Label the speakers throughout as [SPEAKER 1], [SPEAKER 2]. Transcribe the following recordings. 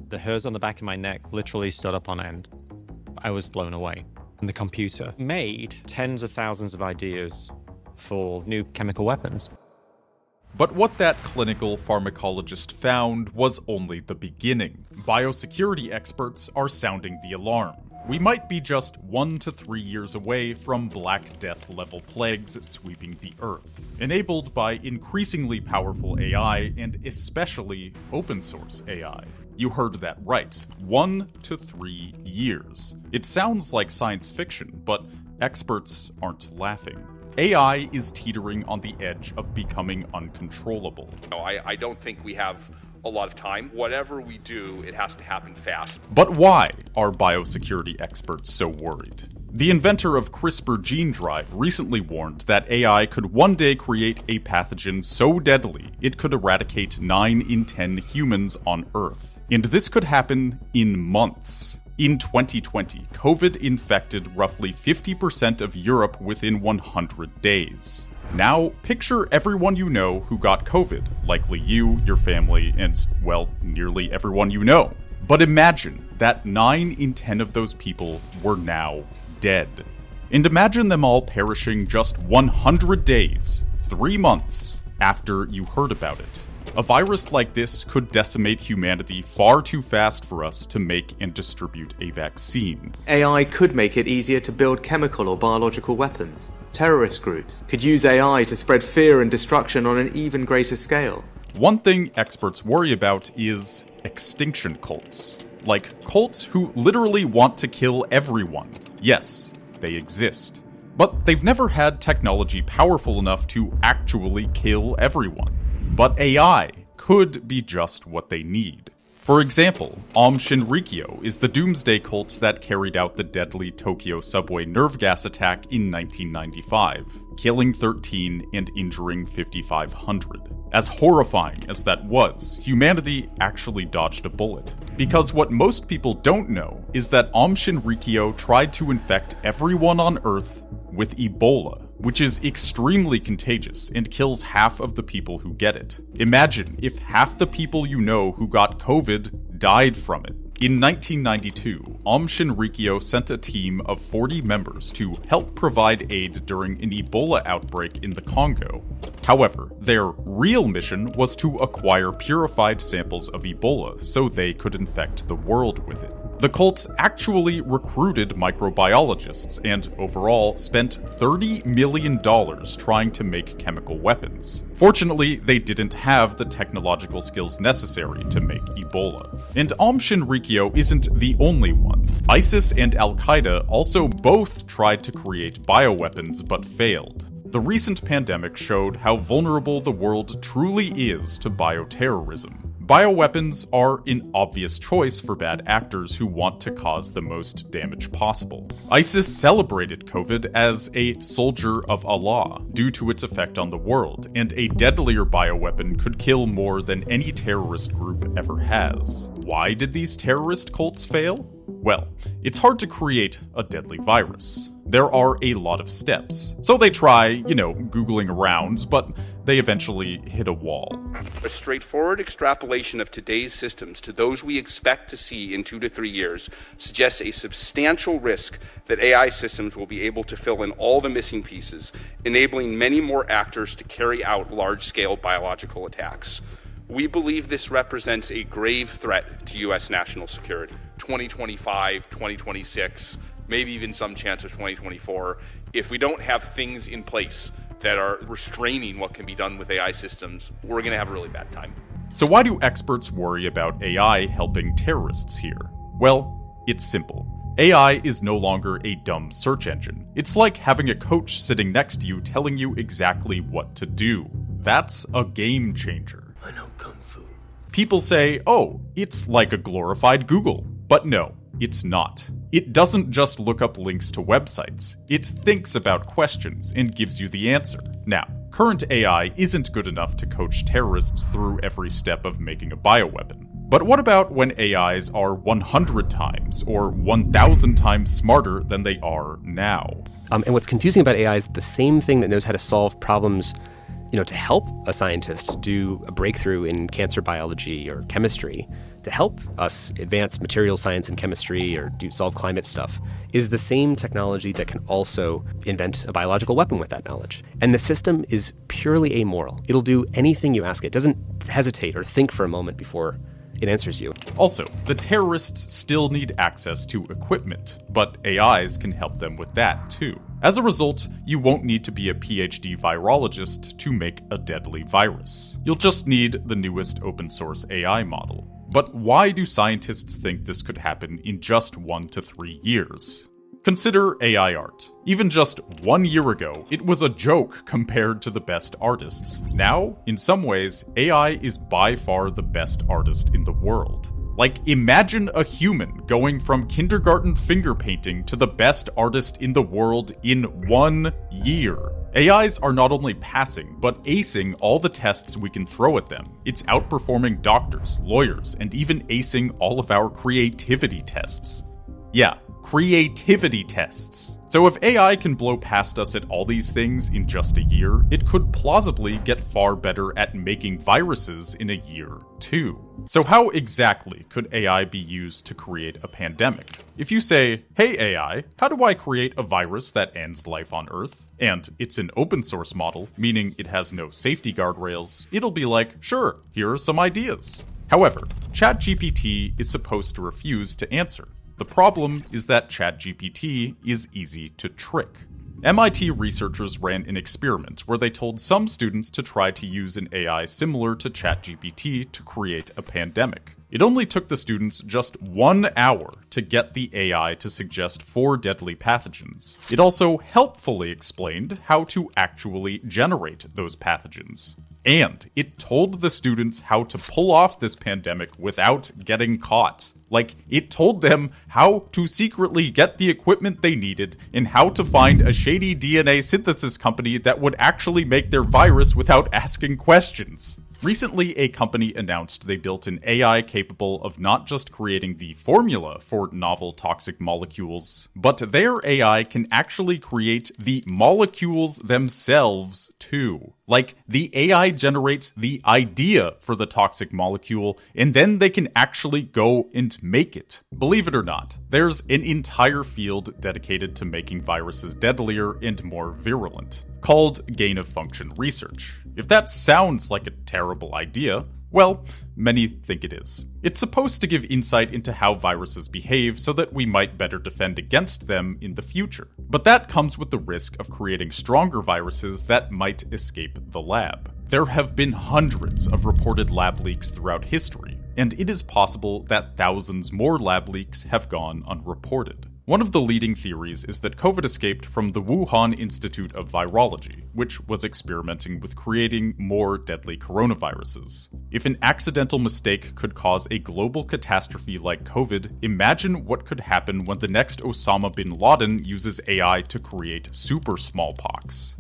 [SPEAKER 1] The hairs on the back of my neck literally stood up on end. I was blown away. And the computer made tens of thousands of ideas for new chemical weapons.
[SPEAKER 2] But what that clinical pharmacologist found was only the beginning. Biosecurity experts are sounding the alarm. We might be just 1 to 3 years away from Black Death-level plagues sweeping the Earth, enabled by increasingly powerful AI and especially open-source AI. You heard that right. 1 to 3 years. It sounds like science fiction, but experts aren't laughing. AI is teetering on the edge of becoming uncontrollable.
[SPEAKER 3] No, I don't think we have a lot of time. Whatever we do, it has to happen fast.
[SPEAKER 2] But why are biosecurity experts so worried? The inventor of CRISPR gene drive recently warned that AI could one day create a pathogen so deadly it could eradicate 9 in 10 humans on Earth. And this could happen in months. In 2020, COVID infected roughly 50% of Europe within 100 days. Now, picture everyone you know who got COVID, likely you, your family, and, well, nearly everyone you know. But imagine that 9 in 10 of those people were now dead. And imagine them all perishing just 100 days, 3 months, after you heard about it. A virus like this could decimate humanity far too fast for us to make and distribute a vaccine.
[SPEAKER 4] AI could make it easier to build chemical or biological weapons. Terrorist groups could use AI to spread fear and destruction on an even greater scale.
[SPEAKER 2] One thing experts worry about is extinction cults. Like cults who literally want to kill everyone. Yes, they exist. But they've never had technology powerful enough to actually kill everyone. But AI could be just what they need. For example, Shinrikyo is the doomsday cult that carried out the deadly Tokyo subway nerve gas attack in 1995, killing 13 and injuring 5,500. As horrifying as that was, humanity actually dodged a bullet. Because what most people don't know is that Shinrikyo tried to infect everyone on Earth with Ebola, which is extremely contagious and kills half of the people who get it. Imagine if half the people you know who got COVID died from it. In 1992, Shinrikyo sent a team of 40 members to help provide aid during an Ebola outbreak in the Congo. However, their real mission was to acquire purified samples of Ebola so they could infect the world with it. The cult actually recruited microbiologists and overall spent $30 million trying to make chemical weapons. Fortunately, they didn't have the technological skills necessary to make Ebola. And Shinrikyo isn't the only one. ISIS and Al-Qaeda also both tried to create bioweapons but failed. The recent pandemic showed how vulnerable the world truly is to bioterrorism. Bioweapons are an obvious choice for bad actors who want to cause the most damage possible. ISIS celebrated COVID as a soldier of Allah due to its effect on the world, and a deadlier bioweapon could kill more than any terrorist group ever has. Why did these terrorist cults fail? Well, it's hard to create a deadly virus. There are a lot of steps. So they try, Googling around, but they eventually hit a wall.
[SPEAKER 3] A straightforward extrapolation of today's systems to those we expect to see in 2 to 3 years suggests a substantial risk that AI systems will be able to fill in all the missing pieces, enabling many more actors to carry out large-scale biological attacks. We believe this represents a grave threat to U.S. national security. 2025, 2026, maybe even some chance of 2024, if we don't have things in place that are restraining what can be done with AI systems, we're going to have a really bad time.
[SPEAKER 2] So why do experts worry about AI helping terrorists here? Well, it's simple. AI is no longer a dumb search engine. It's like having a coach sitting next to you telling you exactly what to do. That's a game changer.
[SPEAKER 4] I know Kung Fu.
[SPEAKER 2] People say, oh, it's like a glorified Google. But no, it's not. It doesn't just look up links to websites. It thinks about questions and gives you the answer. Now, current AI isn't good enough to coach terrorists through every step of making a bioweapon. But what about when AIs are 100 times or 1,000 times smarter than they are now?
[SPEAKER 5] And what's confusing about AI is the same thing that knows how to solve problems, to help a scientist do a breakthrough in cancer biology or chemistry, to help us advance material science and chemistry or solve climate stuff is the same technology that can also invent a biological weapon with that knowledge. And the system is purely amoral. It'll do anything you ask it. It doesn't hesitate or think for a moment before it answers you.
[SPEAKER 2] Also, the terrorists still need access to equipment, but AIs can help them with that too. As a result, you won't need to be a PhD virologist to make a deadly virus. You'll just need the newest open source AI model. But why do scientists think this could happen in just 1 to 3 years? Consider AI art. Even just 1 year ago, it was a joke compared to the best artists. Now, in some ways, AI is by far the best artist in the world. Like, imagine a human going from kindergarten finger painting to the best artist in the world in 1 year. AIs are not only passing, but acing all the tests we can throw at them. It's outperforming doctors, lawyers, and even acing all of our creativity tests. Yeah, creativity tests. So if AI can blow past us at all these things in just a year, it could plausibly get far better at making viruses in a year, too. So how exactly could AI be used to create a pandemic? If you say, hey AI, how do I create a virus that ends life on Earth? And it's an open source model, meaning it has no safety guardrails, it'll be like, sure, here are some ideas. However, ChatGPT is supposed to refuse to answer. The problem is that ChatGPT is easy to trick. MIT researchers ran an experiment where they told some students to try to use an AI similar to ChatGPT to create a pandemic. It only took the students just 1 hour to get the AI to suggest 4 deadly pathogens. It also helpfully explained how to actually generate those pathogens. And it told the students how to pull off this pandemic without getting caught. Like, it told them how to secretly get the equipment they needed and how to find a shady DNA synthesis company that would actually make their virus without asking questions. Recently, a company announced they built an AI capable of not just creating the formula for novel toxic molecules, but their AI can actually create the molecules themselves too. Like, the AI generates the idea for the toxic molecule, and then they can actually go and make it. Believe it or not, there's an entire field dedicated to making viruses deadlier and more virulent, called gain-of-function research. If that sounds like a terrible idea, well, many think it is. It's supposed to give insight into how viruses behave so that we might better defend against them in the future. But that comes with the risk of creating stronger viruses that might escape the lab. There have been hundreds of reported lab leaks throughout history, and it is possible that thousands more lab leaks have gone unreported. One of the leading theories is that COVID escaped from the Wuhan Institute of Virology, which was experimenting with creating more deadly coronaviruses. If an accidental mistake could cause a global catastrophe like COVID, imagine what could happen when the next Osama bin Laden uses AI to create super smallpox.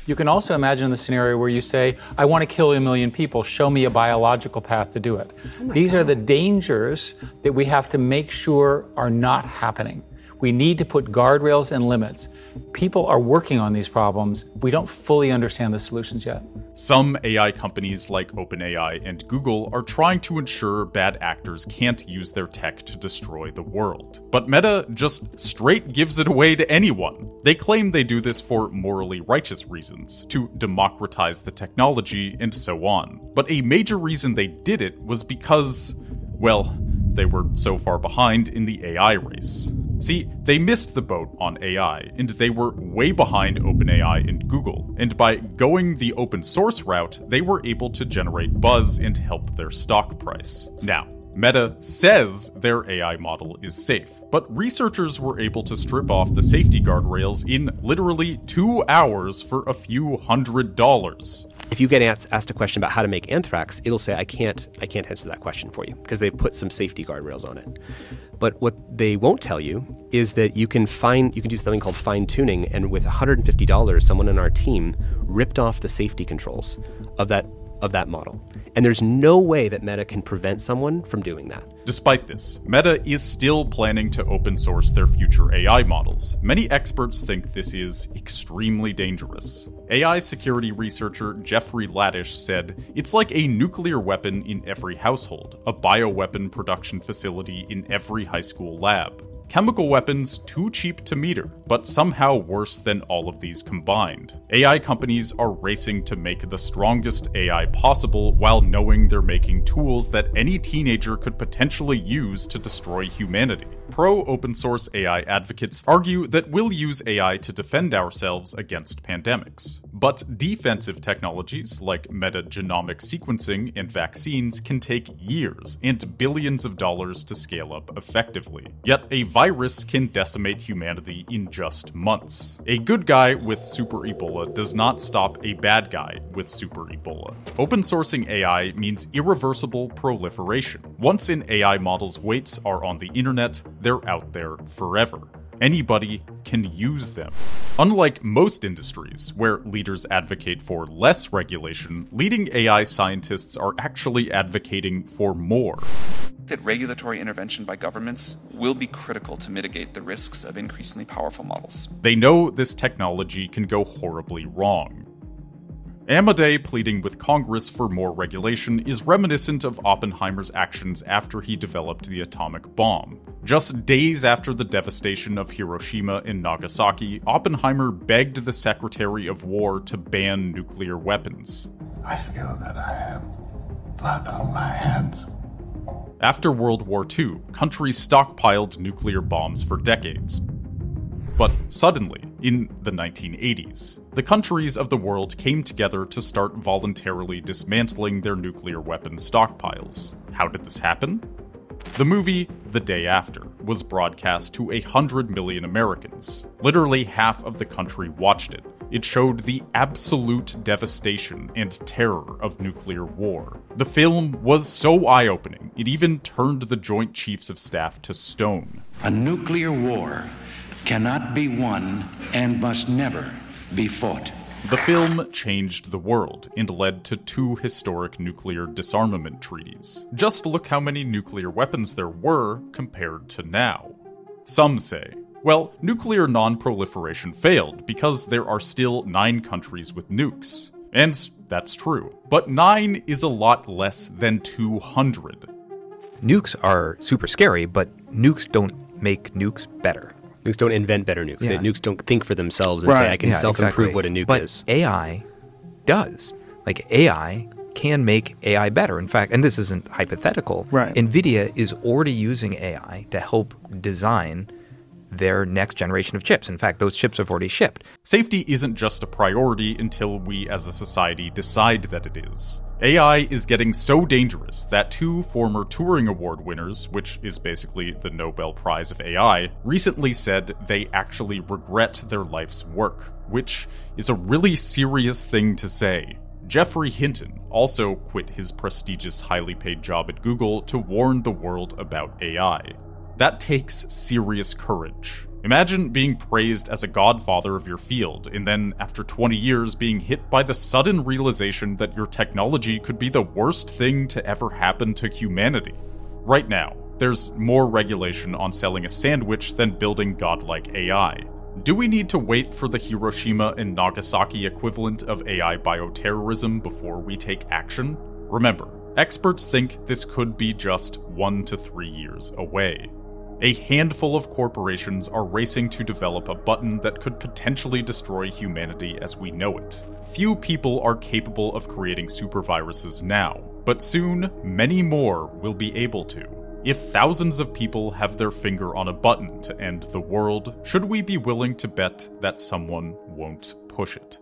[SPEAKER 6] You can also imagine the scenario where you say, I want to kill 1 million people, show me a biological path to do it. These are the dangers that we have to make sure are not happening. We need to put guardrails and limits. People are working on these problems. We don't fully understand the solutions yet.
[SPEAKER 2] Some AI companies like OpenAI and Google are trying to ensure bad actors can't use their tech to destroy the world. But Meta just straight gives it away to anyone. They claim they do this for morally righteous reasons, to democratize the technology and so on. But a major reason they did it was because, well, they were so far behind in the AI race. See, they missed the boat on AI, and they were way behind OpenAI and Google, and by going the open source route, they were able to generate buzz and help their stock price. Now, Meta says their AI model is safe, but researchers were able to strip off the safety guardrails in literally 2 hours for a few $100s.
[SPEAKER 5] If you get asked a question about how to make anthrax, it'll say, I can't answer that question for you, because they put some safety guardrails on it. But what they won't tell you is that you can do something called fine tuning, and with $150, someone on our team ripped off the safety controls of that of that model. And there's no way that Meta can prevent someone from doing that.
[SPEAKER 2] Despite this, Meta is still planning to open source their future AI models. Many experts think this is extremely dangerous. AI security researcher Jeffrey Ladish said, "It's like a nuclear weapon in every household, a bioweapon production facility in every high school lab. Chemical weapons too cheap to meter, but somehow worse than all of these combined. AI companies are racing to make the strongest AI possible while knowing they're making tools that any teenager could potentially use to destroy humanity." Pro-open source AI advocates argue that we'll use AI to defend ourselves against pandemics. But defensive technologies like metagenomic sequencing and vaccines can take years and billions of dollars to scale up effectively. Yet a virus can decimate humanity in just months. A good guy with Super Ebola does not stop a bad guy with Super Ebola. Open sourcing AI means irreversible proliferation. Once an AI model's weights are on the internet, they're out there forever. Anybody can use them. Unlike most industries, where leaders advocate for less regulation, leading AI scientists are actually advocating for more.
[SPEAKER 7] That regulatory intervention by governments will be critical to mitigate the risks of increasingly powerful models.
[SPEAKER 2] They know this technology can go horribly wrong. Amadei pleading with Congress for more regulation is reminiscent of Oppenheimer's actions after he developed the atomic bomb. Just days after the devastation of Hiroshima and Nagasaki, Oppenheimer begged the Secretary of War to ban nuclear weapons.
[SPEAKER 8] I feel that I have blood on my hands.
[SPEAKER 2] After World War II, countries stockpiled nuclear bombs for decades. But suddenly, in the 1980s, the countries of the world came together to start voluntarily dismantling their nuclear weapon stockpiles. How did this happen? The movie The Day After was broadcast to 100 million Americans. Literally half of the country watched it. It showed the absolute devastation and terror of nuclear war. The film was so eye-opening, it even turned the Joint Chiefs of Staff to stone.
[SPEAKER 8] A nuclear war cannot be won and must never be fought.
[SPEAKER 2] The film changed the world and led to 2 historic nuclear disarmament treaties. Just look how many nuclear weapons there were compared to now. Some say, well, nuclear non-proliferation failed because there are still 9 countries with nukes. And that's true. But 9 is a lot less than 200.
[SPEAKER 9] Nukes are super scary, but nukes don't make nukes better.
[SPEAKER 5] Nukes don't invent better nukes.
[SPEAKER 9] Yeah.
[SPEAKER 5] Nukes don't think for themselves and say, I can self-improve
[SPEAKER 9] exactly.
[SPEAKER 5] what a nuke
[SPEAKER 9] but
[SPEAKER 5] is.
[SPEAKER 9] AI does. Like, AI can make AI better. In fact, and this isn't hypothetical,
[SPEAKER 10] right.
[SPEAKER 9] NVIDIA is already using AI to help design their next generation of chips. In fact, those chips have already shipped.
[SPEAKER 2] Safety isn't just a priority until we as a society decide that it is. AI is getting so dangerous that 2 former Turing Award winners, which is basically the Nobel Prize of AI, recently said they actually regret their life's work, which is a really serious thing to say. Geoffrey Hinton also quit his prestigious, highly paid job at Google to warn the world about AI. That takes serious courage. Imagine being praised as a godfather of your field, and then after 20 years being hit by the sudden realization that your technology could be the worst thing to ever happen to humanity. Right now, there's more regulation on selling a sandwich than building godlike AI. Do we need to wait for the Hiroshima and Nagasaki equivalent of AI bioterrorism before we take action? Remember, experts think this could be just 1 to 3 years away. A handful of corporations are racing to develop a button that could potentially destroy humanity as we know it. Few people are capable of creating superviruses now, but soon, many more will be able to. If thousands of people have their finger on a button to end the world, should we be willing to bet that someone won't push it?